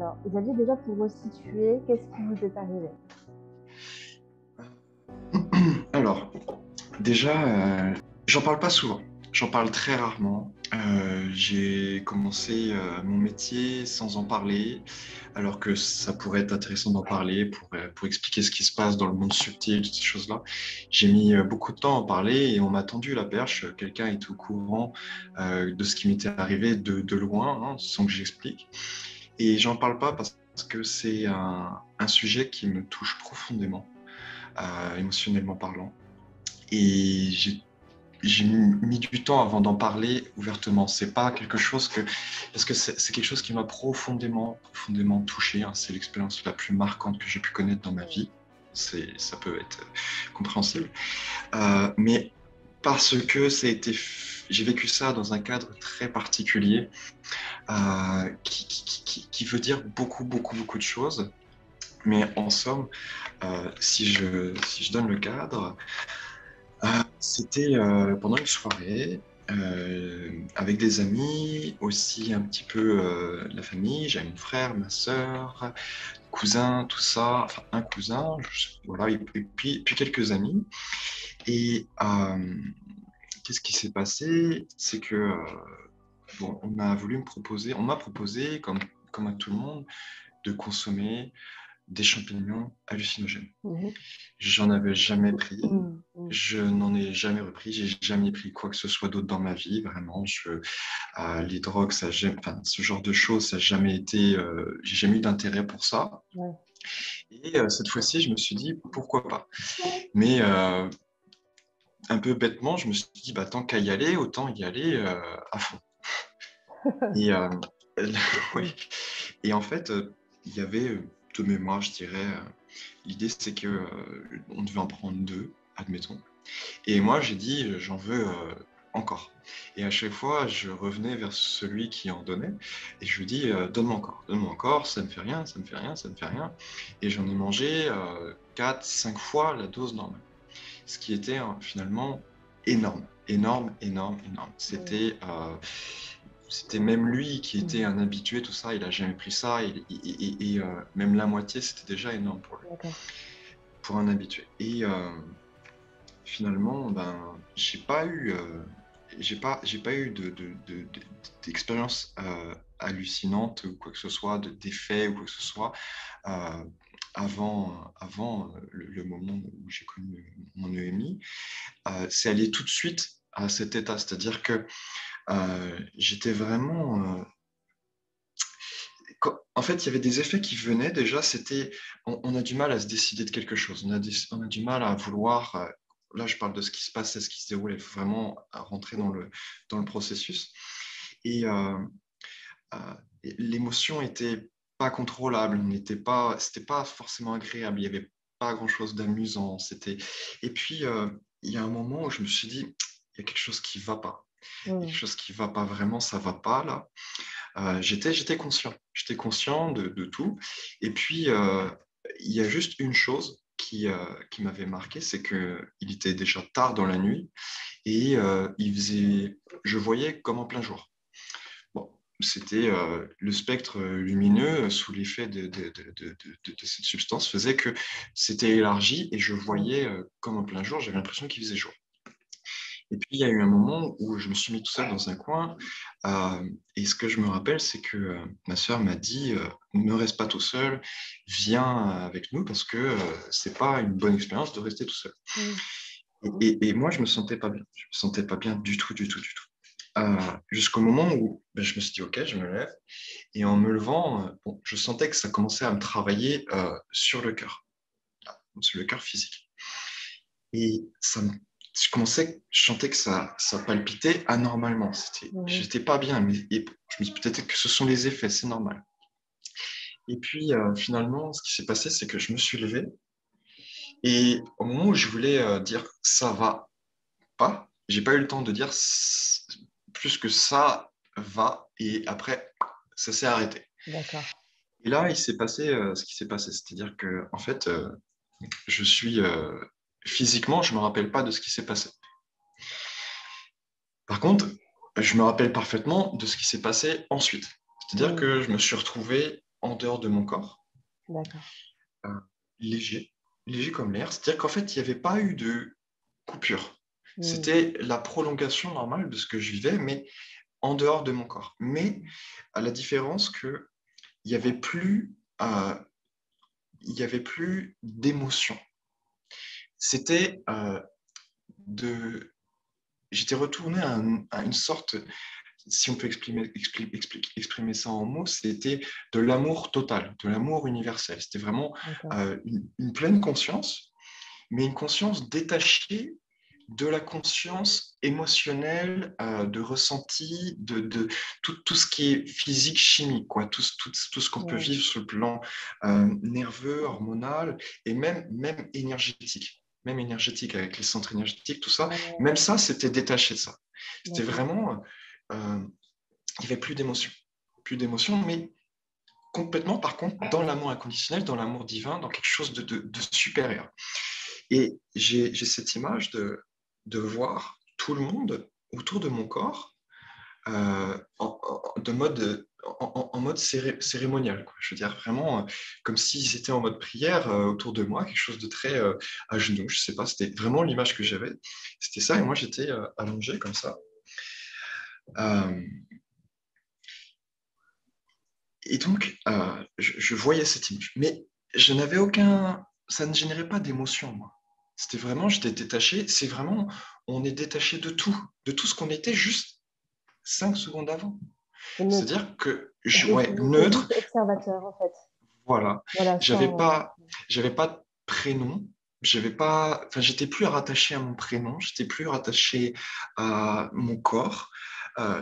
Alors, Xavier, déjà pour resituer, qu'est-ce qui vous est arrivé? Alors, déjà, j'en parle pas souvent. J'en parle très rarement. J'ai commencé mon métier sans en parler, alors que ça pourrait être intéressant d'en parler pour expliquer ce qui se passe dans le monde subtil, toutes ces choses-là. J'ai mis beaucoup de temps à en parler et on m'a tendu la perche. Quelqu'un est au courant de ce qui m'était arrivé de loin, hein, sans que j'explique. Et j'en parle pas parce que c'est un sujet qui me touche profondément, émotionnellement parlant. Et j'ai mis du temps avant d'en parler ouvertement. C'est pas quelque chose que, parce que c'est quelque chose qui m'a profondément touché, hein. C'est l'expérience la plus marquante que j'ai pu connaître dans ma vie. Ça peut être compréhensible. Mais parce que j'ai vécu ça dans un cadre très particulier, qui veut dire beaucoup de choses. Mais en somme, si je donne le cadre, c'était pendant une soirée avec des amis, aussi un petit peu la famille. J'avais mon frère, ma sœur, cousin, tout ça. Enfin, un cousin, voilà, et puis quelques amis. Et qu'est-ce qui s'est passé? C'est que bon, on m'a proposé, comme à tout le monde, de consommer des champignons hallucinogènes. Mhm. J'en avais jamais pris. Mhm. Mhm. Je n'en ai jamais repris, j'ai jamais pris quoi que ce soit d'autre dans ma vie, vraiment. Les drogues, enfin, ce genre de choses, ça n'a jamais été, j'ai jamais eu d'intérêt pour ça. Ouais. Et cette fois-ci, je me suis dit pourquoi pas. Mais un peu bêtement, je me suis dit bah, tant qu'à y aller, autant y aller à fond. Et Mhm. oui. Et en fait, il y avait de mémoire, je dirais, l'idée c'est que on devait en prendre deux, admettons. Et moi, j'ai dit, j'en veux encore. Et à chaque fois, je revenais vers celui qui en donnait et je lui dis, donne-moi encore, ça ne fait rien, ça ne fait rien, ça ne fait rien. Et j'en ai mangé 4, 5 fois la dose normale. Ce qui était finalement énorme, énorme, énorme, énorme. C'était même lui qui était Mhm. un habitué, tout ça, il n'a jamais pris ça, et même la moitié, c'était déjà énorme pour lui, D'accord. pour un habitué. Et finalement, ben, j'ai pas eu d'expérience hallucinante ou quoi que ce soit, d'effet ou quoi que ce soit euh, avant le moment où j'ai connu mon EMI. C'est allé tout de suite à cet état, c'est-à-dire que j'étais vraiment en fait, il y avait des effets qui venaient déjà. On a du mal à se décider de quelque chose. On a du mal à vouloir. Là, je parle de ce qui se passe, et ce qui se déroule. Il faut vraiment rentrer dans le processus. Et euh, l'émotion était pas contrôlable. C'était pas forcément agréable. Il y avait pas grand-chose d'amusant. Et puis, il y a un moment où je me suis dit, il y a quelque chose qui va pas. Il y a quelque Mhm. chose qui va pas vraiment. Ça va pas là. J'étais conscient. J'étais conscient de tout. Et puis, il y a juste une chose qui m'avait marqué, c'est qu'il était déjà tard dans la nuit et je voyais comme en plein jour. Bon, c'était le spectre lumineux sous l'effet de cette substance faisait que c'était élargi et je Mhm. voyais comme en plein jour, j'avais l'impression qu'il faisait jour. Et puis, il y a eu un moment où je me suis mis tout seul dans un coin. Et ce que je me rappelle, c'est que ma sœur m'a dit ne reste pas tout seul, viens avec nous parce que c'est pas une bonne expérience de rester tout seul. Mhm. Et moi, je me sentais pas bien. Je me sentais pas bien du tout, du tout, du tout. Jusqu'au moment où ben, je me suis dit, OK, je me lève. Et en me levant, bon, je sentais que ça commençait à me travailler sur le cœur physique. Et je sentais que ça palpitait anormalement. Mhm. J'étais pas bien, mais je me dis peut-être que ce sont les effets, c'est normal. Et puis finalement, ce qui s'est passé, c'est que je me suis levé et au moment où je voulais dire ça va pas, j'ai pas eu le temps de dire plus que ça va et après ça s'est arrêté. D'accord. Et là, il s'est passé ce qui s'est passé, c'est-à-dire que en fait, je suis physiquement, je me rappelle pas de ce qui s'est passé. Par contre, je me rappelle parfaitement de ce qui s'est passé ensuite. C'est-à-dire Mhm. que je me suis retrouvé en dehors de mon corps, D'accord. euh, léger, léger comme l'air. C'est-à-dire qu'en fait, il n'y avait pas eu de coupure. C'était la prolongation normale de ce que je vivais, mais en dehors de mon corps. Mais à la différence que il n'y avait plus, il y avait plus d'émotion. C'était de... J'étais retourné à une sorte, si on peut exprimer ça en mots, c'était de l'amour total, de l'amour universel. C'était vraiment D'accord. une pleine conscience, mais une conscience détachée de la conscience émotionnelle, de ressenti, de tout ce qui est physique, chimique, quoi, tout ce qu'on peut Ouais. vivre sur le plan nerveux, hormonal et même énergétique. Même énergétique, avec les centres énergétiques, tout ça. Ouais. Même ça, c'était détaché de ça. C'était D'accord. vraiment... il n'y avait plus d'émotion. Plus d'émotion, mais complètement, par contre, dans l'amour inconditionnel, dans l'amour divin, dans quelque chose de supérieur. Et j'ai cette image de voir tout le monde autour de mon corps en mode cérémonial, quoi. Je veux dire, vraiment comme s'ils étaient en mode prière autour de moi, quelque chose de très à genoux, je sais pas, c'était vraiment l'image que j'avais. C'était ça, et moi j'étais allongé comme ça. Euh, et donc, je voyais cette image. Mais je n'avais aucun... Ça ne générait pas d'émotion, moi. C'était vraiment, j'étais détaché. C'est vraiment, on est détaché de tout ce qu'on était juste 5 secondes avant. C'est neutre. C'est-à-dire que, ouais, Vous étiez neutre, juste observateur, en fait. voilà. Voilà, J'avais sans. pas, j'avais pas de prénom. J'avais pas, enfin, j'étais plus rattaché à mon prénom. J'étais plus rattaché à mon corps.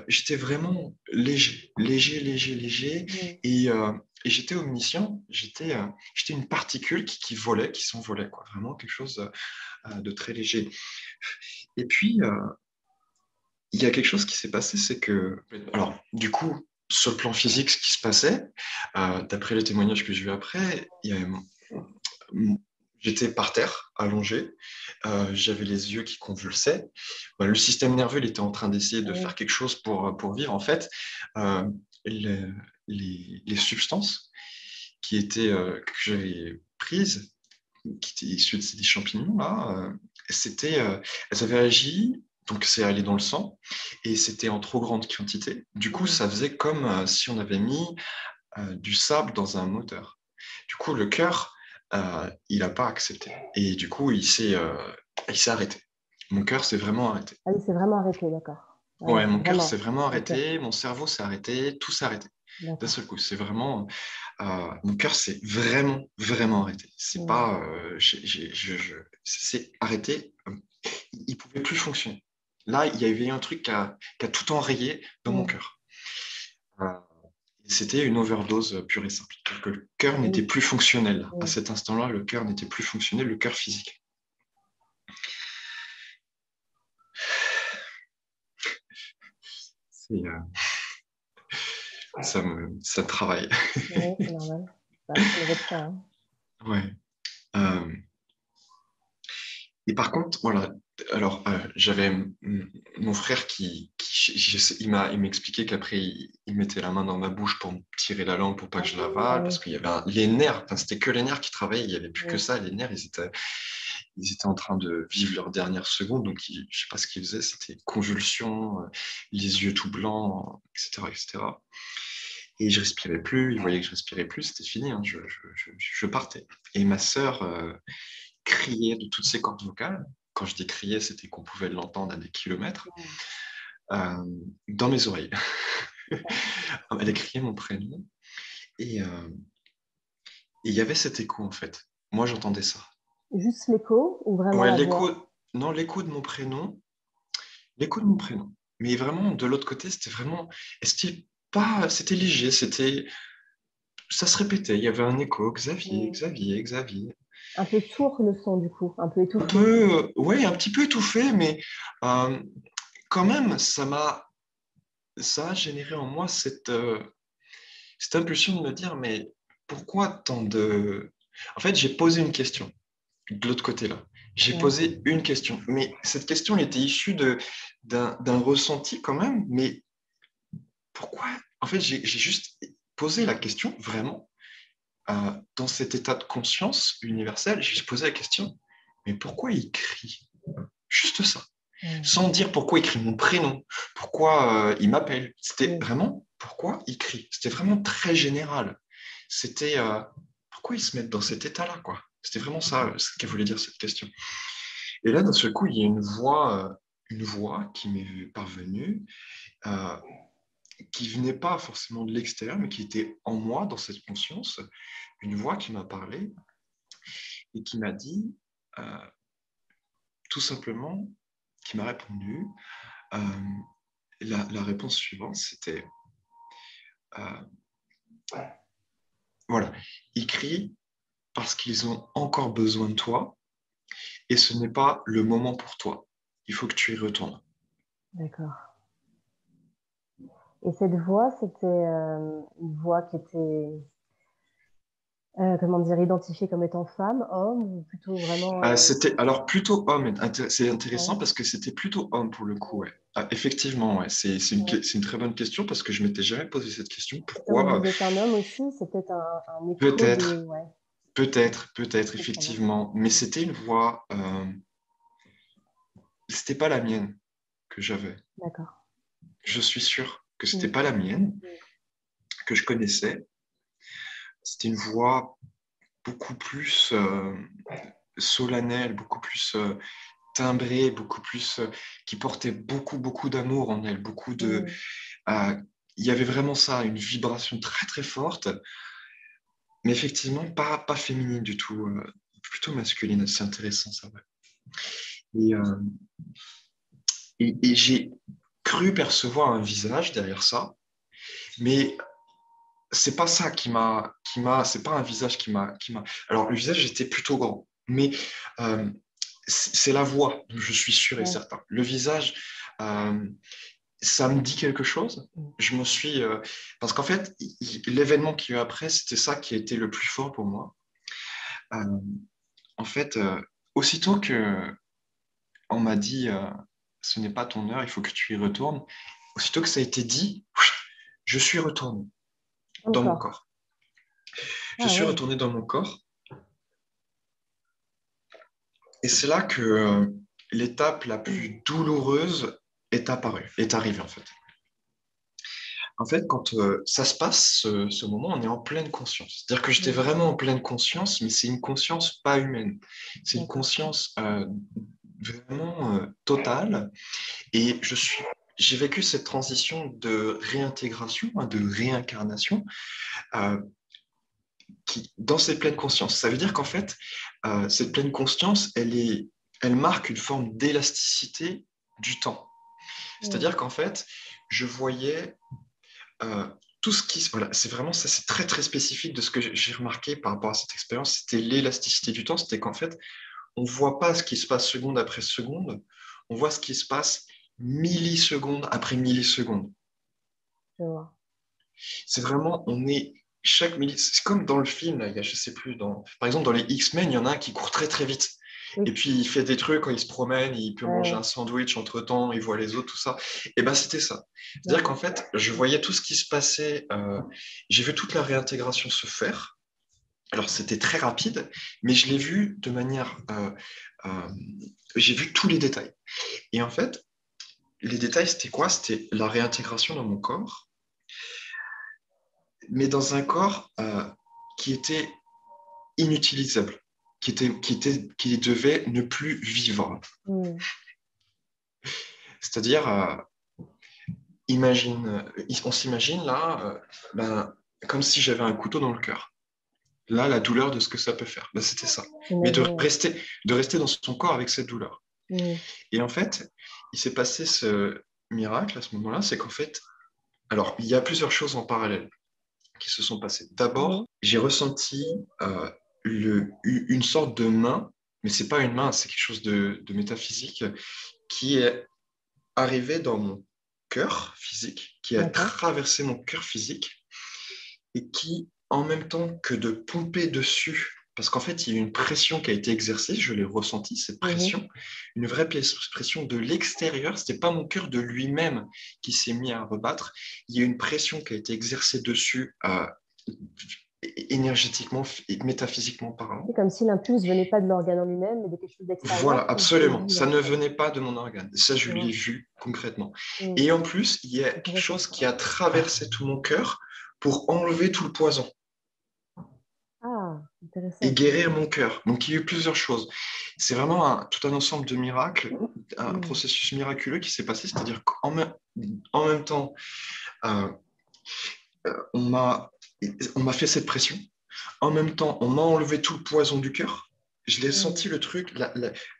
J'étais vraiment léger, léger, léger, léger. Mm. Et, euh, et j'étais omniscient. J'étais une particule qui volait, qui s'envolait, quoi. Vraiment quelque chose de très léger. Et puis, il y a quelque chose qui s'est passé, c'est que, alors, du coup, sur le plan physique, ce qui se passait, d'après les témoignages que j'ai eu après, j'étais par terre, allongé, j'avais les yeux qui convulsaient. Le système nerveux, il était en train d'essayer de Oui. faire quelque chose pour vivre. En fait, euh, les, les substances que j'avais prises, qui étaient issues de ces champignons là, elles avaient agi, donc c'est allé dans le sang, et c'était en trop grande quantité. Du coup, Mm. ça faisait comme si on avait mis du sable dans un moteur. Du coup, le cœur, il n'a pas accepté. Et du coup, il s'est arrêté. Mon cœur s'est vraiment arrêté. Ah oui, c'est vraiment arrêté, d'accord. Ouais, Ouais, mon cœur s'est vraiment. vraiment Ok, arrêté, mon cerveau s'est arrêté, tout s'est arrêté d'un d'accord. seul coup. C'est vraiment, mon cœur s'est vraiment, vraiment arrêté. C'est Mm. pas, c'est arrêté. Il pouvait plus fonctionner. Là, il y avait un truc qui a tout enrayé dans mon Mm. cœur. Euh, C'était une overdose pure et simple. C'est-à-dire que le cœur Ah n'était oui. plus fonctionnel. À Mm. cet instant-là, le cœur n'était plus fonctionnel, le cœur physique. C'est, ça travaille. Oui, c'est normal. Bah, prenez votre temps, hein. Ouais. Euh, et par contre, voilà. Alors, j'avais mon frère il m'expliquait qu'après, il mettait la main dans ma bouche pour me tirer la langue pour pas que je Ah l'avale, oui. parce qu'il y avait les nerfs, enfin, c'était que les nerfs qui travaillaient, il n'y avait plus que Mm. ça. Les nerfs, ils étaient en train de vivre leurs dernières secondes, donc je ne sais pas ce qu'ils faisaient, c'était convulsions, les yeux tout blancs, etc., etc. Et je respirais plus, il voyait que je respirais plus, c'était fini, hein, je partais. Et ma sœur criait de toutes ses cordes vocales. Quand je dis crier, c'était qu'on pouvait l'entendre à des kilomètres, euh, dans mes oreilles. Elle a crié mon prénom et il y avait cet écho en fait. Moi, j'entendais ça. Juste l'écho ou vraiment Ouais, la voix? non, l'écho de mon prénom, l'écho de mon prénom. Mais vraiment, de l'autre côté, c'était vraiment, c'était pas, c'était léger, ça se répétait. Il y avait un écho, Xavier, Mm. Xavier, Xavier. Un peu sourd le son, du coup, un peu Un étouffé. peu, ouais, un petit peu étouffé, mais euh, quand même, ça a généré en moi cette impulsion de me dire, mais pourquoi tant de... En fait, j'ai posé une question de l'autre côté là. J'ai Ouais. posé une question, mais cette question elle était issue d'un ressenti quand même, mais pourquoi? En fait, j'ai juste posé la question vraiment, dans cet état de conscience universel, j'ai posé la question, mais pourquoi il crie? Juste ça. Sans dire pourquoi il crie mon prénom, pourquoi il m'appelle. C'était vraiment pourquoi il crie. C'était vraiment très général. C'était pourquoi ils se mettent dans cet état-là, quoi. C'était vraiment ça ce qu'elle voulait dire, cette question. Et là, d'un seul coup, il y a une voix qui m'est parvenue, qui venait pas forcément de l'extérieur, mais qui était en moi, dans cette conscience. Une voix qui m'a parlé et qui m'a dit, tout simplement, qui m'a répondu, la réponse suivante, c'était, voilà, ils crient parce qu'ils ont encore besoin de toi et ce n'est pas le moment pour toi. Il faut que tu y retournes. D'accord. Et cette voix, c'était une voix qui était, comment dire, identifiée comme étant femme, homme, ou plutôt vraiment... C'était alors plutôt homme. C'est intéressant Ouais. parce que c'était plutôt homme pour le coup. Ouais. Effectivement, ouais. C'est une très bonne question parce que je m'étais jamais posé cette question. Comme Pourquoi vous êtes un homme aussi, c'est peut-être un écho Peut-être, de... Ouais, peut-être, je comprends, ouais. effectivement. Mais c'était une voix, c'était pas la mienne que j'avais. D'accord. Je suis sûr que c'était Mm. pas la mienne, Mm. que je connaissais. C'était une voix beaucoup plus solennelle, beaucoup plus timbrée, beaucoup plus qui portait beaucoup d'amour en elle, beaucoup de. Mm. Il y avait vraiment ça, une vibration très très forte, mais effectivement pas féminine du tout, plutôt masculine. C'est intéressant ça. Ouais. Et, et j'ai cru percevoir un visage derrière ça, mais c'est pas ça c'est pas un visage qui m'a. Alors le visage était plutôt grand, mais euh, c'est la voix, je suis sûr et Ouais. certain. Le visage, euh, ça me dit quelque chose. Mm. Je me suis, parce qu'en fait, l'événement qui est eu après, c'était ça qui a été le plus fort pour moi. Euh, En fait, aussitôt que on m'a dit, ce n'est pas ton heure, il faut que tu y retournes. Aussitôt que ça a été dit, je suis retourné dans mon Encore. corps. Je Ah suis ouais. retourné dans mon corps. Et c'est là que l'étape la Mm. plus douloureuse est apparue, est arrivée en fait. En fait, quand ça se passe, ce moment, on est en pleine conscience. C'est-à-dire que j'étais Mm. vraiment en pleine conscience, mais c'est une conscience pas humaine. C'est une D'accord. conscience vraiment totale. Et j'ai vécu cette transition de réintégration, hein, de réincarnation, euh, dans cette pleine conscience. Ça veut dire qu'en fait, cette pleine conscience, elle marque une forme d'élasticité du temps. Mm. C'est-à-dire qu'en fait, je voyais euh, tout ce qui... Voilà, c'est vraiment ça, c'est très très spécifique de ce que j'ai remarqué par rapport à cette expérience, c'était l'élasticité du temps, c'était qu'en fait, on ne voit pas ce qui se passe seconde après seconde, on voit ce qui se passe milliseconde après milliseconde. Je vois. C'est vraiment, on est chaque c'est comme dans le film, là, il y a, je sais plus, par exemple dans les X-Men, il y en a un qui court très très vite. Oui. Et puis il fait des trucs quand il se promène, il peut Ouais, manger ouais. un sandwich entre temps, il voit les autres, tout ça. Et ben c'était ça. C'est-à-dire qu'en D'accord. fait, je voyais tout ce qui se passait, j'ai vu toute la réintégration se faire. Alors c'était très rapide, mais je l'ai vu de manière, euh, j'ai vu tous les détails. Et en fait, les détails c'était quoi? C'était la réintégration dans mon corps, mais dans un corps qui était inutilisable, qui devait ne plus vivre. Mm. C'est-à-dire, on s'imagine là, ben, comme si j'avais un couteau dans le cœur. Là, la douleur de ce que ça peut faire, ben, c'était ça. Mais J'imagine, ouais. de rester dans son corps avec cette douleur. Mm. Et en fait, il s'est passé ce miracle à ce moment-là, c'est qu'en fait, alors, il y a plusieurs choses en parallèle qui se sont passées. Mhm. D'abord, j'ai ressenti une sorte de main, mais c'est pas une main, c'est quelque chose de métaphysique, qui est arrivé dans mon cœur physique, qui a D'accord. traversé mon cœur physique, et qui, en même temps que de pomper dessus, parce qu'en fait, il y a eu une pression qui a été exercée, je l'ai ressenti, cette Mhm. pression, une vraie pression de l'extérieur, c'était pas mon cœur de lui-même qui s'est mis à rebattre, il y a eu une pression qui a été exercée dessus énergétiquement et métaphysiquement parlant. C'est comme si l'impulse venait pas de l'organe en lui-même, mais de quelque chose Voilà, d'extérieur qui était absolument. Ça vivant. ne venait pas de mon organe. Ça, je l'ai Ouais. vu concrètement. Mm. Et en plus, il y a quelque Intéressant. chose qui a traversé tout mon cœur pour enlever tout le poison Ah, et intéressant. guérir mon cœur. Donc, il y a eu plusieurs choses. C'est vraiment tout un ensemble de miracles, un Mm. processus miraculeux qui s'est passé. C'est-à-dire en même temps, euh, on m'a on m'a fait cette pression. En même temps, on m'a enlevé tout le poison du cœur. Je l'ai Mm. senti le truc,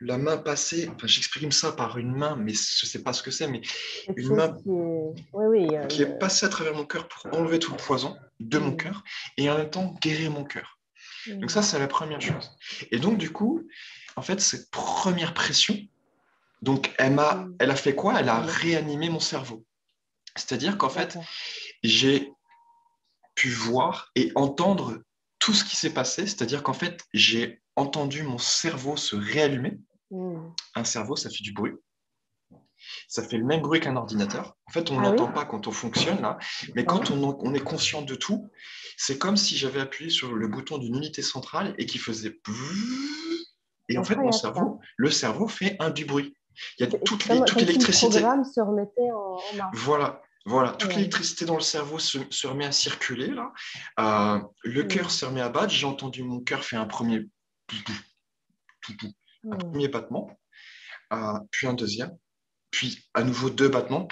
la main passer, enfin, j'exprime ça par une main, mais je ne sais pas ce que c'est, mais Quelque une chose main qui est... Oui, oui. qui est passée à travers mon cœur pour enlever tout le poison de mon Mm. cœur et en même temps guérir mon cœur. Donc ça, Mm. c'est la première chose. Et donc, du coup, en fait, cette première pression, donc Mm. elle a fait quoi? Elle a Pardon. réanimé mon cerveau. C'est-à-dire qu'en fait, D'accord. j'ai pu voir et entendre tout ce qui s'est passé, c'est-à-dire qu'en fait, j'ai entendu mon cerveau se réallumer. Mm. Un cerveau, ça fait du bruit. Ça fait le même bruit qu'un ordinateur. En fait, on Ah oui? n'entend pas quand on fonctionne là, mais Ouais. quand on est conscient de tout, c'est comme si j'avais appuyé sur le bouton d'une unité centrale et qui faisait... Et C'est en fait, mon incroyable ça. cerveau, le cerveau fait du bruit. Il y a toute Comme si le l'électricité. programme se remettait en marche. Voilà, toute Incroyable. l'électricité dans le cerveau se remet à circuler là. Le cœur Mm. se remet à battre. J'ai entendu mon cœur faire un Mm. premier battement, puis un deuxième, puis à nouveau deux battements,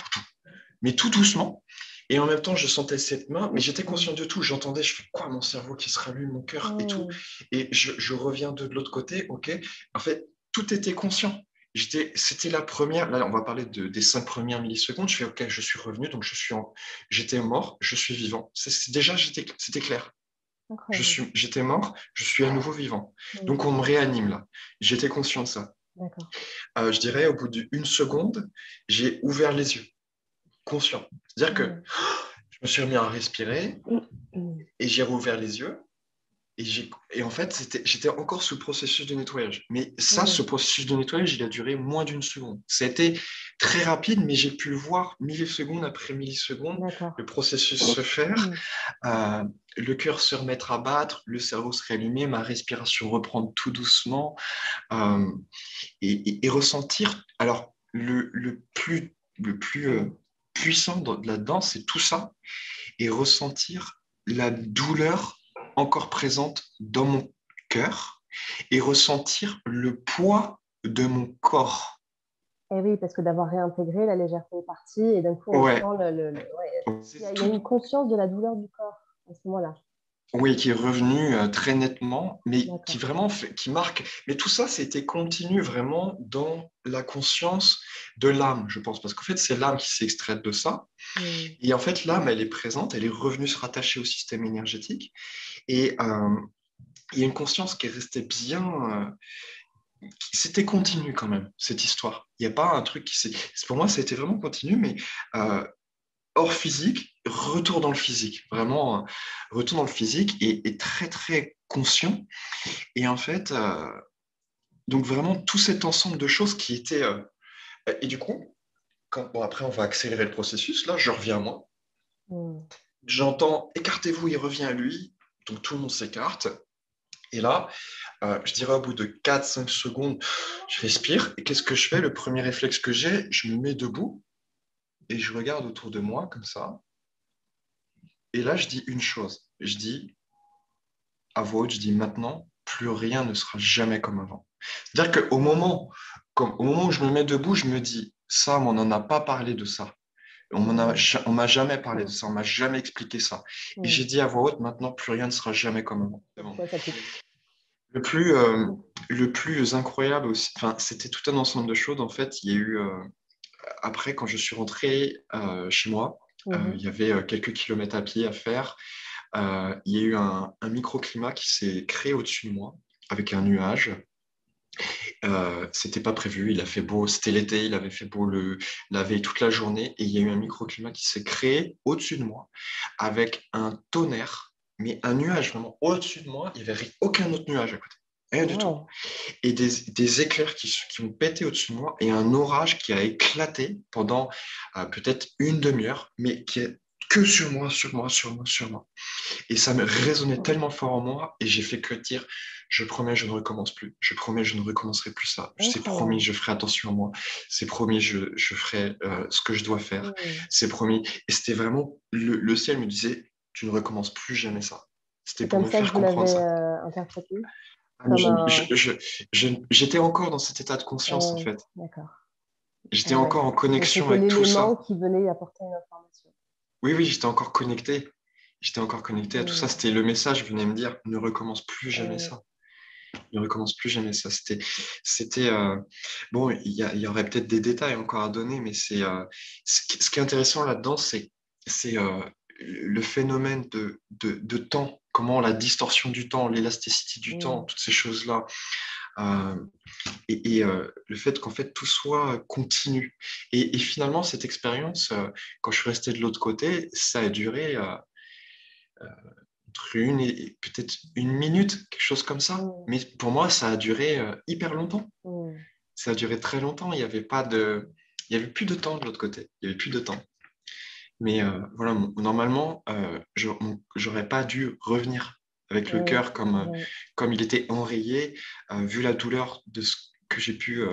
mais tout doucement. Et en même temps, je sentais cette main, mais j'étais conscient de tout. J'entendais, je fais quoi, mon cerveau qui se rallume, mon cœur et tout. Mm. Et je reviens de l'autre côté, ok. En fait, tout était conscient. C'était la première, là on va parler des 5 premières millisecondes, je fais ok, je suis revenu, donc j'étais mort, je suis vivant. Déjà, c'était clair. Incroyable. J'étais mort, je suis à nouveau vivant. Mm. Donc on me réanime là. J'étais conscient de ça. D'accord. Je dirais au bout d'une seconde, j'ai ouvert les yeux, conscient. C'est-à-dire que Mm. je me suis remis à respirer Mm. et j'ai rouvert les yeux. Et en fait, j'étais encore sous le processus de nettoyage. Mais ça, ce Mm. processus de nettoyage, il a duré moins d'une seconde. Ça a été très rapide, mais j'ai pu le voir milliseconde après milliseconde, D'accord. le processus se faire, Mm. euh, le cœur se remettre à battre, le cerveau se réallumer, ma respiration reprendre tout doucement, euh, et ressentir. Alors, le plus puissant là-dedans, c'est tout ça, et ressentir la douleur encore présente dans mon cœur et ressentir le poids de mon corps. Et oui, parce que d'avoir réintégré, la légèreté est partie et d'un coup, on sent Ouais, ouais, c'est il y a une conscience de la douleur du corps à ce moment-là. oui, qui est revenu très nettement, mais qui D'accord. vraiment qui marque. Mais tout ça, c'était continu vraiment dans la conscience de l'âme, je pense, parce qu'en fait, c'est l'âme qui s'est extraite de ça. Mm. Et en fait, l'âme, elle est présente, elle est revenue se rattacher au système énergétique. Et il y a une conscience qui est restée bien. C'était continu quand même, cette histoire. Il n'y a pas un truc qui s'est. Pour moi, ça a été vraiment continu, mais euh, hors physique, retour dans le physique. Vraiment, retour dans le physique et très, très conscient. Et en fait, donc vraiment, tout cet ensemble de choses qui étaient. Et du coup, bon, après, on va accélérer le processus. Là, je reviens à moi. Mm. J'entends écartez-vous, il revient à lui. Donc tout le monde s'écarte. Et là, je dirais au bout de 4-5 secondes, je respire. Et qu'est-ce que je fais? Le premier réflexe que j'ai, je me mets debout et je regarde autour de moi comme ça. Et là, je dis une chose. Je dis à voix haute, je dis maintenant, plus rien ne sera jamais comme avant. C'est-à-dire qu'au moment, au moment où je me mets debout, je me dis, ça, on n'en a pas parlé de ça. Mm. On m'a jamais parlé de Mm. ça, on m'a jamais expliqué ça. Et j'ai Mm. dit à voix haute, maintenant, plus rien ne sera jamais comme avant. C'est bon. Ouais, ça pique. Le plus, euh, le plus incroyable aussi, enfin, c'était tout un ensemble de choses. En fait, il y a eu, après, quand je suis rentré chez moi, il Mhm. y avait quelques kilomètres à pied à faire. Il y a eu un microclimat qui s'est créé au-dessus de moi avec un nuage. C'était pas prévu, il a fait beau, c'était l'été, il avait fait beau la veille toute la journée et il y a eu un microclimat qui s'est créé au-dessus de moi avec un tonnerre, mais un nuage vraiment au-dessus de moi, il n'y avait aucun autre nuage à côté, rien du tout. Wow. Et des éclairs qui ont pété au-dessus de moi et un orage qui a éclaté pendant peut-être une demi-heure, mais que sur moi, sur moi, sur moi, sur moi. Et ça me résonnait tellement fort en moi, et j'ai fait que dire, je promets, je ne recommence plus. Je promets, je ne recommencerai plus ça. C'est promis, Incroyable. je ferai attention à moi. C'est promis, je ferai ce que je dois faire. Mm. C'est promis. Et c'était vraiment, le ciel me disait, tu ne recommences plus jamais ça. C'était C'est pour comme me ça que faire vous l'avez comprendre ça. interprété? Ah, mais Comme un... j'étais encore dans cet état de conscience, en Ouais, fait. d'accord. J'étais Ah ouais. encore en Donc connexion c'était avec tout l'élément ça. qui venait apporter une information. Oui, oui, j'étais encore connecté. J'étais encore connecté à tout ça. Mm. C'était le message qui venait me dire, ne recommence plus jamais Mm. ça. Ne recommence plus jamais ça. C'était bon, il y aurait peut-être des détails encore à donner, mais ce qui est intéressant là-dedans, c'est le phénomène de temps, comment la distorsion du temps, l'élasticité du temps, Mm. toutes ces choses-là, euh, et le fait qu'en fait tout soit continu. Et finalement, cette expérience, quand je suis resté de l'autre côté, ça a duré entre une et peut-être une minute, quelque chose comme ça. Mm. Mais pour moi, ça a duré hyper longtemps. Mm. Ça a duré très longtemps. Il n'y avait pas de, il y avait plus de temps de l'autre côté. Il n'y avait plus de temps. Mais voilà, normalement, j'aurais pas dû revenir avec le Ouais, cœur comme, ouais, comme il était enrayé, vu la douleur de ce que j'ai pu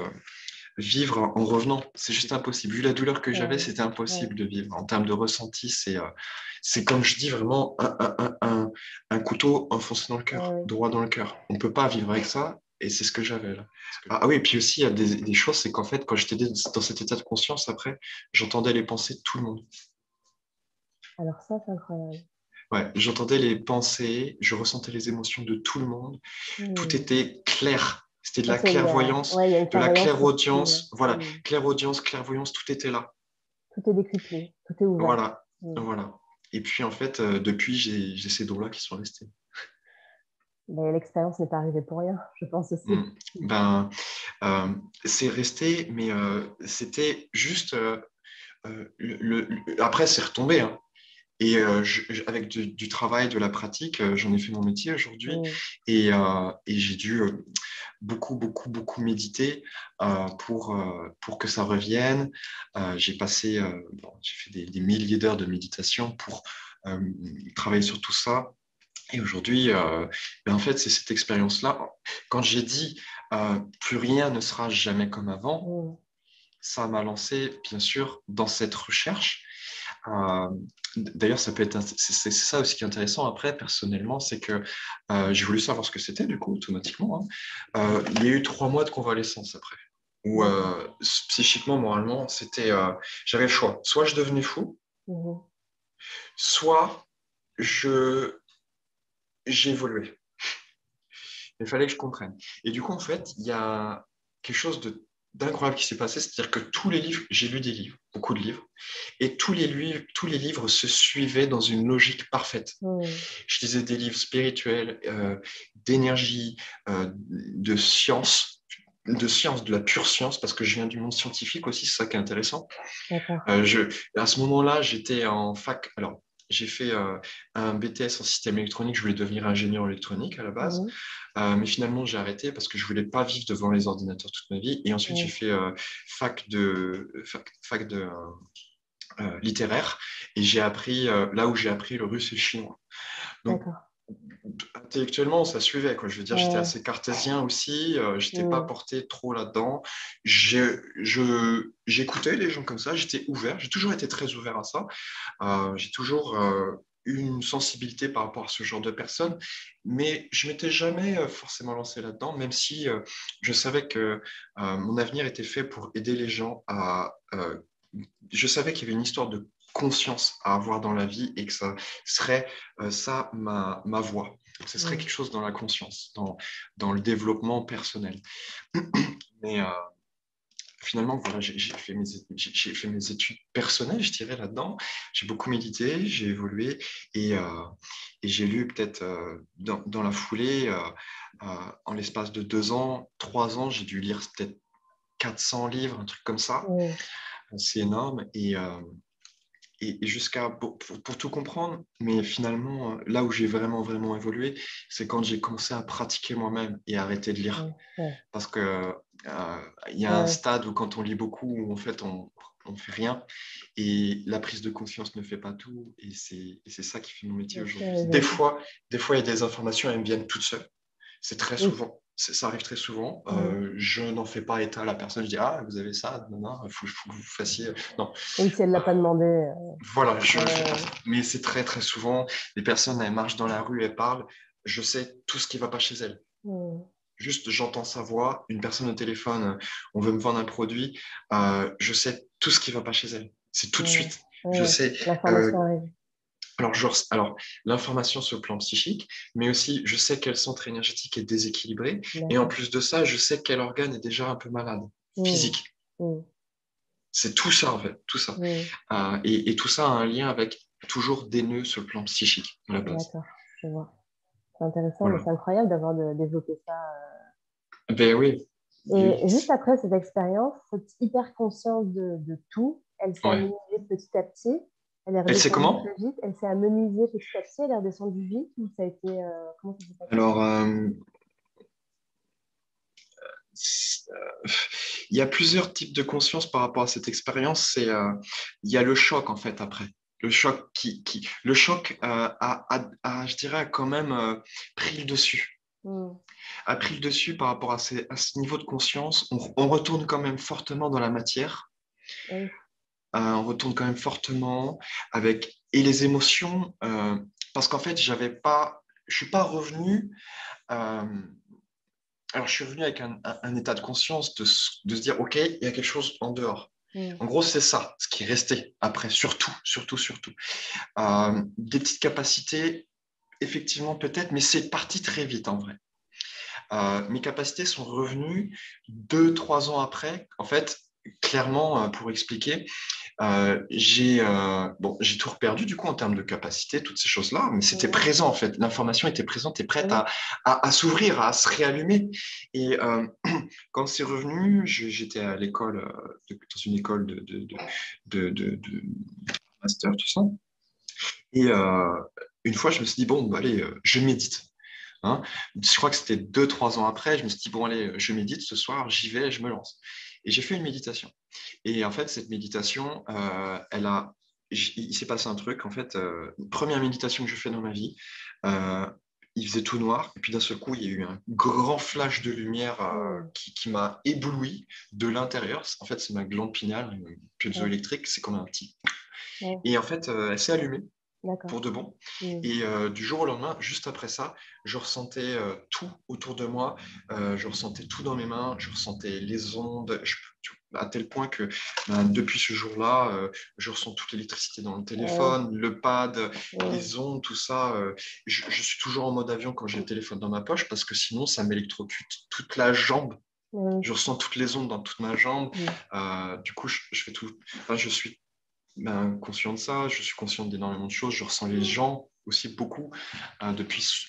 vivre en revenant. C'est juste impossible. Vu la douleur que j'avais, ouais, c'était ouais, impossible de vivre. En termes de ressenti, c'est comme je dis vraiment un couteau enfoncé dans le cœur, ouais, droit dans le cœur. On ne peut pas vivre avec ça. Et c'est ce que j'avais là. Ah oui, et puis aussi, il y a des choses, c'est qu'en fait, quand j'étais dans cet état de conscience, après, j'entendais les pensées de tout le monde. alors ça, c'est incroyable. Ouais, j'entendais les pensées, je ressentais les émotions de tout le monde. Tout Hmm. était clair. C'était de Ça, la clairvoyance, ouais, il y a une de la clairvoyance subtile. clairaudience. Voilà, Hmm. clairaudience, clairvoyance, tout était là. Tout est décuplé, tout est ouvert. Voilà, Hmm. voilà. Et puis en fait, depuis, j'ai ces dons-là qui sont restés. Mais l'expérience n'est pas arrivée pour rien, je pense aussi. Mm. Ben, euh, c'est resté, mais c'était juste. Après, c'est retombé, hein. Et avec du travail, de la pratique, j'en ai fait mon métier aujourd'hui. Hmm. Et j'ai dû beaucoup, beaucoup, beaucoup méditer pour que ça revienne. J'ai fait des milliers d'heures de méditation pour euh, travailler sur tout ça. Et aujourd'hui, en fait, c'est cette expérience-là. Quand j'ai dit plus rien ne sera jamais comme avant, Hmm. ça m'a lancé, bien sûr, dans cette recherche. Euh, D'ailleurs, ça peut être, c'est ça aussi qui est intéressant après, personnellement, c'est que j'ai voulu savoir ce que c'était, du coup, automatiquement, hein. Il y a eu 3 mois de convalescence après, où D'accord. psychiquement, moralement, j'avais le choix. Soit je devenais fou, Mhm. soit je, j'évoluais. Il fallait que je comprenne. Et du coup, en fait, il y a quelque chose d'incroyable qui s'est passé, c'est-à-dire que tous les livres, j'ai lu des livres, beaucoup de livres, et tous les livres se suivaient dans une logique parfaite. Hmm. Je lisais des livres spirituels, d'énergie, de science, de la pure science, parce que je viens du monde scientifique aussi, c'est ça qui est intéressant. D'accord. À ce moment-là, j'étais en fac. Alors, j'ai fait un BTS en système électronique. Je voulais devenir ingénieur électronique à la base. Mhm. Mais finalement, j'ai arrêté parce que je voulais pas vivre devant les ordinateurs toute ma vie. Et ensuite, j'ai Ouais. fait fac de littéraire. Et j'ai appris, là où j'ai appris le russe et le chinois. Donc, D'accord. intellectuellement, ça suivait, quoi. Je veux dire, j'étais Ouais. assez cartésien aussi, j'étais pas Hmm. porté trop là-dedans. J'écoutais les gens comme ça, j'étais ouvert, j'ai toujours été très ouvert à ça. J'ai toujours eu une sensibilité par rapport à ce genre de personnes, mais je m'étais jamais forcément lancé là-dedans, même si je savais que mon avenir était fait pour aider les gens à je savais qu'il y avait une histoire de conscience à avoir dans la vie et que ça serait ça ma voie. Ce serait Hmm. quelque chose dans la conscience, dans le développement personnel. Mais finalement, voilà, j'ai fait mes études personnelles, je dirais, là-dedans. J'ai beaucoup médité, j'ai évolué et, euh, et j'ai lu peut-être dans la foulée, en l'espace de 2 ans, 3 ans, j'ai dû lire peut-être 400 livres, un truc comme ça. Hmm. C'est énorme. Et jusqu'à pour tout comprendre, mais finalement, là où j'ai vraiment, vraiment évolué, c'est quand j'ai commencé à pratiquer moi-même et à arrêter de lire. Ouais. Ouais. Parce que il y a un Ouais. stade où quand on lit beaucoup, où en fait, on ne fait rien. Et la prise de conscience ne fait pas tout. Et c'est ça qui fait mon métier aujourd'hui. Des fois, il y a des informations, elles me viennent toutes seules. C'est très Oui. souvent. Ça arrive très souvent. Mm. Je n'en fais pas état à la personne. Je dis, ah, vous avez ça, non, non, faut que vous fassiez. Non, Oui, si elle ne l'a pas demandé. voilà, je ne fais pas Euh, ça. Mais c'est très, très souvent, les personnes, elles marchent dans la rue, elles parlent. Je sais tout ce qui ne va pas chez elles. mm. Juste, j'entends sa voix, une personne au téléphone, on veut me vendre un produit, je sais tout ce qui ne va pas chez elle. C'est tout de Mm. suite. Je Ouais, sais. l'information arrive. Alors, l'information sur le plan psychique, mais aussi, je sais quel centre énergétique est déséquilibré. Et en D'accord. plus de ça, je sais quel organe est déjà un peu malade, Mm. physique. Mm. C'est tout ça, en fait, tout ça. Mm. Et tout ça a un lien avec toujours des nœuds sur le plan psychique, à la base. D'accord, je vois. C'est intéressant, mais Voilà. c'est incroyable d'avoir développé ça. Ben oui. Et juste après cette expérience, cette hyper conscience de tout, elle s'est Ouais. amenuisée petit à petit. Elle est Elle sait redescendue comment? très vite. Elle s'est amenuisée petit à petit. Elle est redescendue vite. Ou ça a été, comment ça s'est passé? Alors, il y a plusieurs types de conscience par rapport à cette expérience. Il y a le choc en fait après. Le choc le choc je dirais, a quand même pris le dessus. Mm. A pris le dessus par rapport à ce niveau de conscience. On retourne quand même fortement dans la matière. Oui. On retourne quand même fortement avec et les émotions. Parce qu'en fait, je suis pas revenu. euh, Alors, je suis revenu avec un état de conscience de se dire, OK, il y a quelque chose en dehors. Mm. En gros, c'est ça, ce qui est resté après, surtout, surtout, surtout. Des petites capacités, effectivement, peut-être, mais c'est parti très vite en vrai. Mes capacités sont revenues 2, 3 ans après. En fait, clairement, pour expliquer, j'ai tout reperdu du coup en termes de capacité, toutes ces choses-là, mais c'était Mm. présent en fait. L'information était présente et prête Oui. à s'ouvrir, à se réallumer. Et quand c'est revenu, j'étais à l'école, dans une école de master, tout ça. Et une fois, je me suis dit, bon, bah, allez, je médite. Hein. Je crois que c'était 2, 3 ans après, je me suis dit, bon, allez, je médite ce soir, j'y vais, je me lance. Et j'ai fait une méditation. Et en fait, cette méditation, il s'est passé un truc. En fait, première méditation que je fais dans ma vie, euh, il faisait tout noir. Et puis d'un seul coup, il y a eu un grand flash de lumière Mm. qui m'a ébloui de l'intérieur. En fait, c'est ma glande pinéale, Ouais. piezoélectrique, c'est comme un petit. Ouais. Et en fait, elle s'est allumée D'accord. pour de bon. Mm. Et du jour au lendemain, juste après ça, je ressentais tout autour de moi. Je ressentais tout dans mes mains. Je ressentais les ondes. À tel point que depuis ce jour-là, je ressens toute l'électricité dans le Ouais. téléphone, le pad, Mm. les ondes, tout ça. Je suis toujours en mode avion quand j'ai le téléphone dans ma poche parce que sinon, ça m'électrocute toute la jambe. Oui. Je ressens toutes les ondes dans toute ma jambe. Mm. Du coup, je fais tout. Enfin, je suis conscient de ça, je suis conscient d'énormément de choses, je ressens les gens aussi beaucoup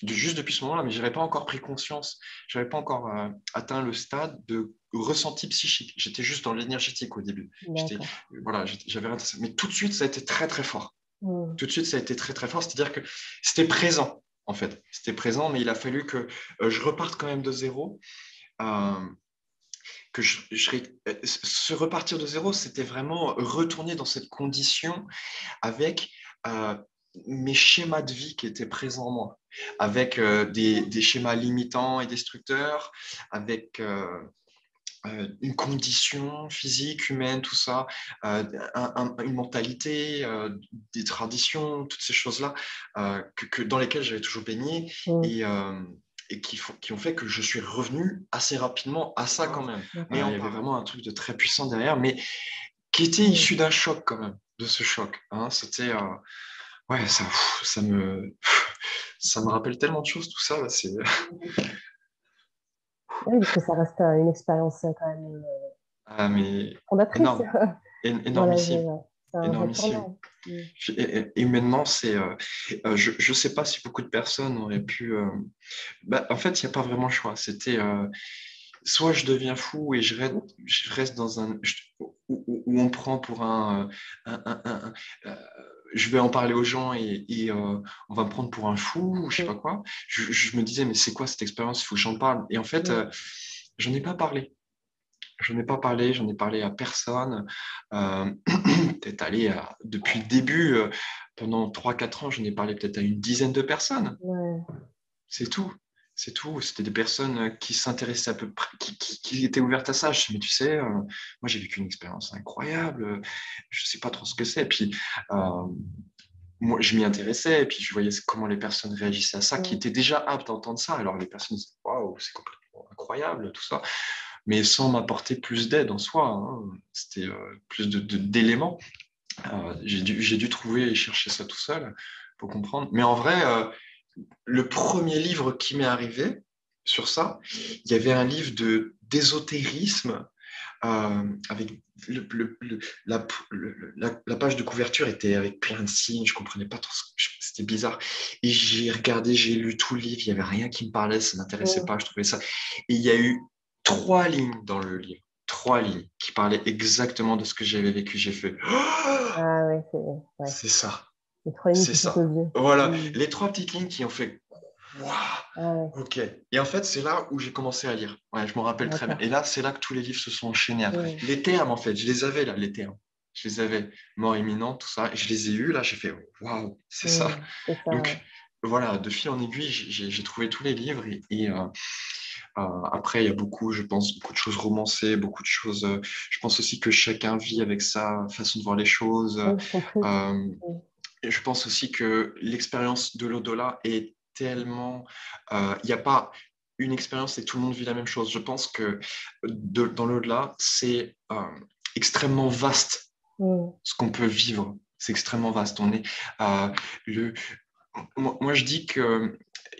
juste depuis ce moment-là, mais je n'avais pas encore pris conscience, je n'avais pas encore atteint le stade de ressenti psychique. J'étais juste dans l'énergétique au début. D'accord. Voilà, j'avais rien. Mais tout de suite, ça a été très très fort. Mm. Tout de suite, ça a été très très fort, c'est-à-dire que c'était présent, en fait. C'était présent, mais il a fallu que je reparte quand même de zéro. Euh, se repartir de zéro, c'était vraiment retourner dans cette condition avec euh, mes schémas de vie qui étaient présents en moi, avec des schémas limitants et destructeurs, avec une condition physique, humaine, tout ça, une mentalité, des traditions, toutes ces choses-là dans lesquelles j'avais toujours baigné Mm. et qui ont fait que je suis revenu assez rapidement à ça quand même. Il y D'accord. avait vraiment un truc de très puissant derrière, mais qui était Mm. issu d'un choc quand même, de ce choc. Hein. C'était, ouais, ça me rappelle tellement de choses, tout ça. Là, c'est, Oui, parce que ça reste une expérience quand même mais fondatrice énorme, dans la vie. énormissime, Ouais. C'est un vrai énormissime. tournant. Mm. Et maintenant, je ne sais pas si beaucoup de personnes auraient pu. En fait, il n'y a pas vraiment le choix. C'était soit je deviens fou et je reste dans où on prend pour euh, je vais en parler aux gens et on va me prendre pour un fou ou je sais Mm. pas quoi. Je me disais, mais c'est quoi cette expérience? Il faut que j'en parle. Et en fait, Mm. j'en ai pas parlé. Je n'en ai pas parlé, j'en ai parlé à personne. Peut-être depuis le début, pendant 3 4 ans, j'en ai parlé peut-être à une dizaine de personnes. Ouais. C'est tout. C'est tout. C'était des personnes qui s'intéressaient à peu près, qui étaient ouvertes à ça. Je dis, mais tu sais, moi j'ai vécu une expérience incroyable. Je ne sais pas trop ce que c'est. Et puis, euh, moi, je m'y intéressais. Et puis, je voyais comment les personnes réagissaient à ça, qui Mm. étaient déjà aptes à entendre ça. Alors, les personnes disaient, waouh, c'est complètement incroyable, tout ça. Mais sans m'apporter plus d'aide en soi, hein. C'était plus d'éléments. J'ai dû trouver et chercher ça tout seul pour comprendre. Mais en vrai, le premier livre qui m'est arrivé sur ça, il y avait un livre d'ésotérisme avec la page de couverture était avec plein de signes, je comprenais pas trop, c'était bizarre. Et j'ai regardé, j'ai lu tout le livre, il y avait rien qui me parlait, ça m'intéressait Mm. pas, je trouvais ça. Et il y a eu 3 lignes dans le livre, 3 lignes qui parlaient exactement de ce que j'avais vécu. J'ai fait, Ah ouais, ouais. c'est ça, Les trois lignes c'est qui sautent aux ça. yeux. Voilà, Mm. les 3 petites lignes qui ont fait, waouh, Ah ouais, ok. Et en fait, c'est là où j'ai commencé à lire. Ouais, je m'en rappelle très bien. d'accord. Et là, c'est là que tous les livres se sont enchaînés après. Mm. Les termes, en fait, je les avais là, les termes. Je les avais, mort imminente, tout ça. Et je les ai eus là, j'ai fait, waouh, c'est ça. Mm. C'est ça, ouais. Donc, voilà, de fil en aiguille, j'ai trouvé tous les livres. Après, il y a beaucoup, je pense, beaucoup de choses romancées, beaucoup de choses. Je pense aussi que chacun vit avec sa façon de voir les choses. Oui, je compris. Euh, Mm. et je pense aussi que l'expérience de l'au-delà est tellement... Il n'y a pas une expérience et tout le monde vit la même chose. Je pense que dans l'au-delà, c'est extrêmement vaste Mm. ce qu'on peut vivre. C'est extrêmement vaste. Euh, le, moi, je dis que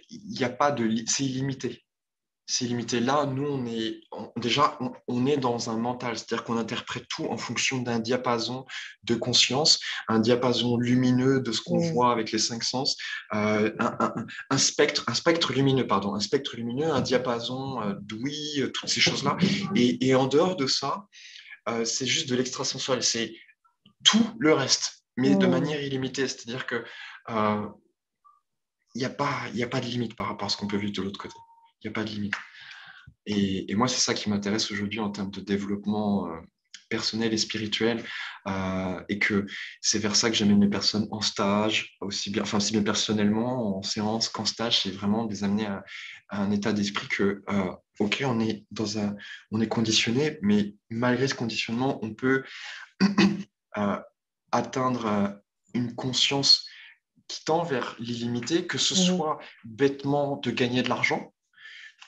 il n'y a pas c'est illimité. C'est limité. Là, nous, déjà, on est dans un mental, c'est-à-dire qu'on interprète tout en fonction d'un diapason de conscience, un diapason lumineux de ce qu'on Mm. voit avec les 5 sens, un spectre lumineux, pardon, un spectre lumineux, un diapason d'ouïe, toutes ces choses-là. Et en dehors de ça, c'est juste de l'extrasensoriel, c'est tout le reste, mais de Mm. manière illimitée, c'est-à-dire que il y a pas de limite par rapport à ce qu'on peut vivre de l'autre côté. Il n'y a pas de limite. Et moi, c'est ça qui m'intéresse aujourd'hui en termes de développement personnel et spirituel, et que c'est vers ça que j'amène les personnes en stage, aussi bien personnellement, en séance qu'en stage, c'est vraiment de les amener à un état d'esprit que, ok, on est conditionné, mais malgré ce conditionnement, on peut euh, atteindre une conscience qui tend vers l'illimité, que ce Mhm. soit bêtement de gagner de l'argent,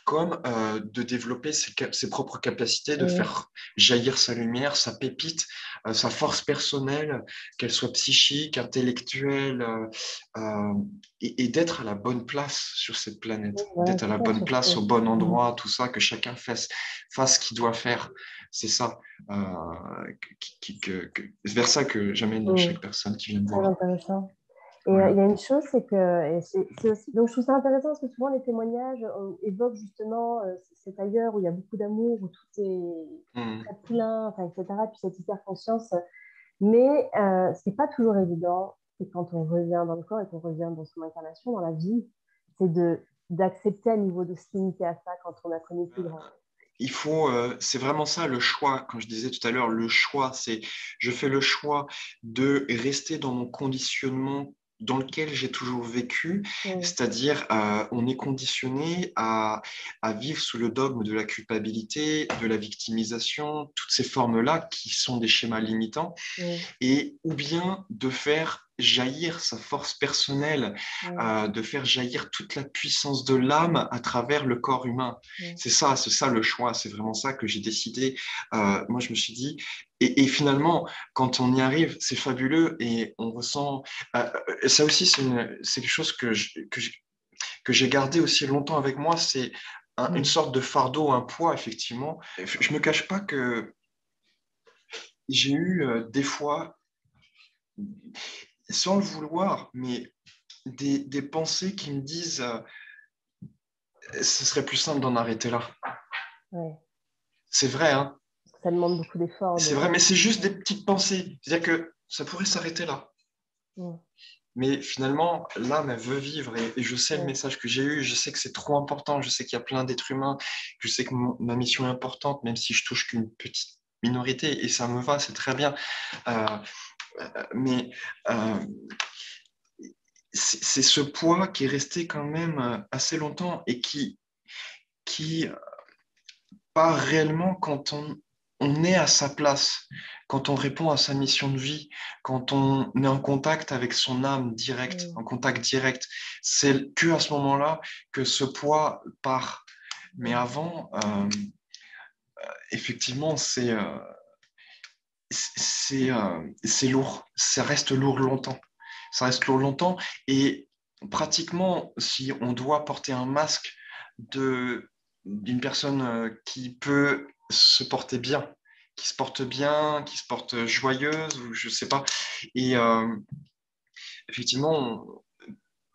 comme de développer ses propres capacités, de Mhm. faire jaillir sa lumière, sa pépite, sa force personnelle, qu'elle soit psychique, intellectuelle, euh, et d'être à la bonne place sur cette planète, Ouais, d'être à c'est la ça bonne place au surtout. bon Mm. endroit, tout ça, que chacun fasse ce qu'il doit faire. C'est ça, c'est vers ça que j'amène Mm. chaque personne qui vient me Très voir. intéressant. Et il Voilà. y a une chose, c'est que et c'est aussi, donc je trouve ça intéressant parce que souvent les témoignages évoquent justement cet ailleurs où il y a beaucoup d'amour, où tout est Mm. très plein, enfin, etc. Puis cette hyper-conscience. Mais ce qui n'est pas toujours évident, c'est quand on revient dans le corps et qu'on revient dans son incarnation, dans la vie, c'est d'accepter à niveau de se limiter à ça quand on a connu plus grand. C'est vraiment ça le choix. Quand je disais tout à l'heure, le choix, je fais le choix de rester dans mon conditionnement dans lequel j'ai toujours vécu, Mm. c'est-à-dire on est conditionné à vivre sous le dogme de la culpabilité, de la victimisation, toutes ces formes-là qui sont des schémas limitants, Mm. et ou bien de faire jaillir sa force personnelle, Mm. de faire jaillir toute la puissance de l'âme à travers le corps humain. Mm. C'est ça le choix, c'est vraiment ça que j'ai décidé. Moi, je me suis dit, et finalement, quand on y arrive, c'est fabuleux et on ressent. Ça aussi, c'est quelque chose que j'ai gardé aussi longtemps avec moi, c'est une Mm. sorte de fardeau, un poids, effectivement. Je me cache pas que j'ai eu des fois, sans le vouloir, mais des pensées qui me disent ce serait plus simple d'en arrêter là. Ouais. C'est vrai, hein? Parce que ça demande beaucoup d'efforts. C'est vrai, mais c'est juste des petites pensées. C'est-à-dire que ça pourrait s'arrêter là. Mm. mais finalement, l'âme, elle veut vivre et je sais le Ouais. message que j'ai eu, je sais que c'est trop important, je sais qu'il y a plein d'êtres humains, je sais que ma mission est importante, même si je touche qu'une petite minorité et ça me va, c'est très bien. Euh, mais euh, c'est ce poids qui est resté quand même assez longtemps et qui part réellement quand on est à sa place, quand on répond à sa mission de vie, quand on est en contact avec son âme direct, Mm. en contact direct. C'est que à ce moment-là que ce poids part. Mais avant, effectivement, c'est lourd. Ça reste lourd longtemps. Ça reste lourd longtemps. Et pratiquement, si on doit porter un masque d'une personne qui peut se porter bien, qui se porte joyeuse, ou je sais pas. Et effectivement,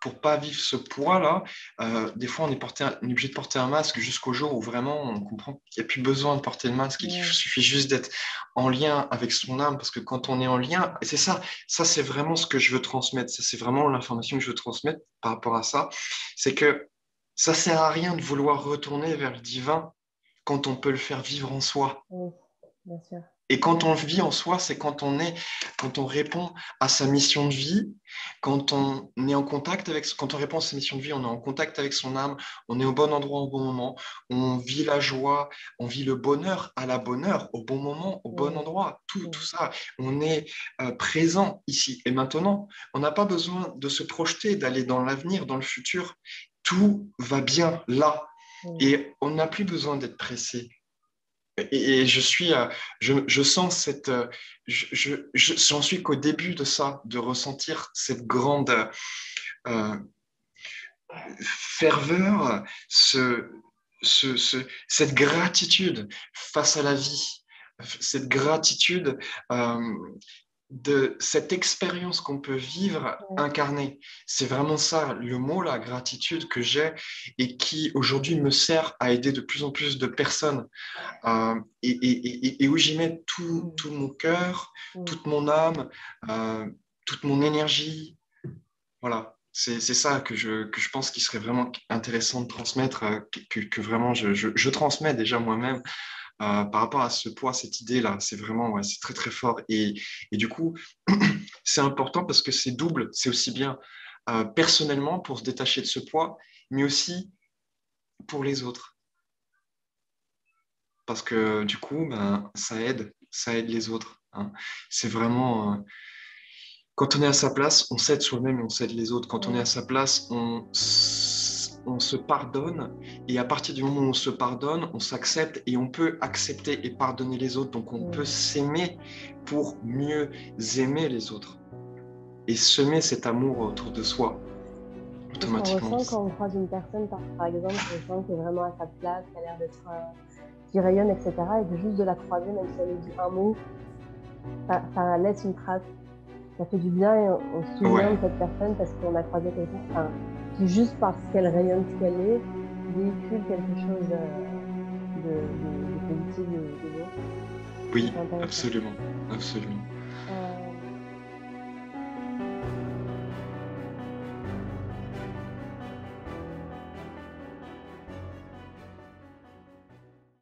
pour pas vivre ce poids-là, des fois on est obligé de porter un masque jusqu'au jour où vraiment on comprend qu'il n'y a plus besoin de porter le masque, il Ouais. suffit juste d'être en lien avec son âme, parce que quand on est en lien, et c'est ça, ça c'est vraiment ce que je veux transmettre, ça c'est vraiment l'information que je veux transmettre par rapport à ça, c'est que ça sert à rien de vouloir retourner vers le divin quand on peut le faire vivre en soi. Oui, bien sûr. Et quand on vit en soi, c'est quand on répond à sa mission de vie, quand on est en contact avec, quand on répond à sa mission de vie, on est en contact avec son âme, on est au bon endroit au bon moment, on vit la joie, on vit le bonheur à la bonne heure, au bon moment, au bon Mm. endroit, tout Mm. ça. On est présent ici et maintenant. On n'a pas besoin de se projeter, d'aller dans l'avenir, dans le futur. Tout va bien là. Mm. Et on n'a plus besoin d'être pressé. Et je sens j'en suis qu'au début de ça, de ressentir cette grande euh, ferveur, cette gratitude face à la vie, cette gratitude euh, de cette expérience qu'on peut vivre Ouais. incarnée. C'est vraiment ça, le mot, la gratitude que j'ai et qui aujourd'hui me sert à aider de plus en plus de personnes et où j'y mets Mm. tout mon cœur, Mm. toute mon âme, toute mon énergie. Voilà, c'est ça que je pense qu'il serait vraiment intéressant de transmettre, que vraiment je transmets déjà moi-même par rapport à ce poids, cette idée-là. C'est vraiment, ouais, c'est très très fort. Et du coup, c'est important parce que c'est double, c'est aussi bien personnellement pour se détacher de ce poids, mais aussi pour les autres. Parce que du coup, ben, ça aide les autres. Hein. C'est vraiment, quand on est à sa place, on s'aide soi-même et on s'aide les autres. Quand on est à Ouais. sa place, on se pardonne. Et à partir du moment où on se pardonne, on s'accepte et on peut accepter et pardonner les autres. Donc on peut Mm. s'aimer pour mieux aimer les autres et semer cet amour autour de soi C'est ce qu'on automatiquement. ressent quand on croise une personne, par exemple, qu'on sent qui est vraiment à sa place, qui a l'air d'être, qui rayonne, etc. Et que juste de la croiser, même si elle nous dit un mot, ça laisse une trace. Ça fait du bien et on se souvient de Ouais, cette personne parce qu'on a croisé quelqu'un, enfin, qui juste parce qu'elle rayonne ce qu'elle est, véhicule quelque chose de positif, de beau. oui, C'est intéressant. absolument, absolument.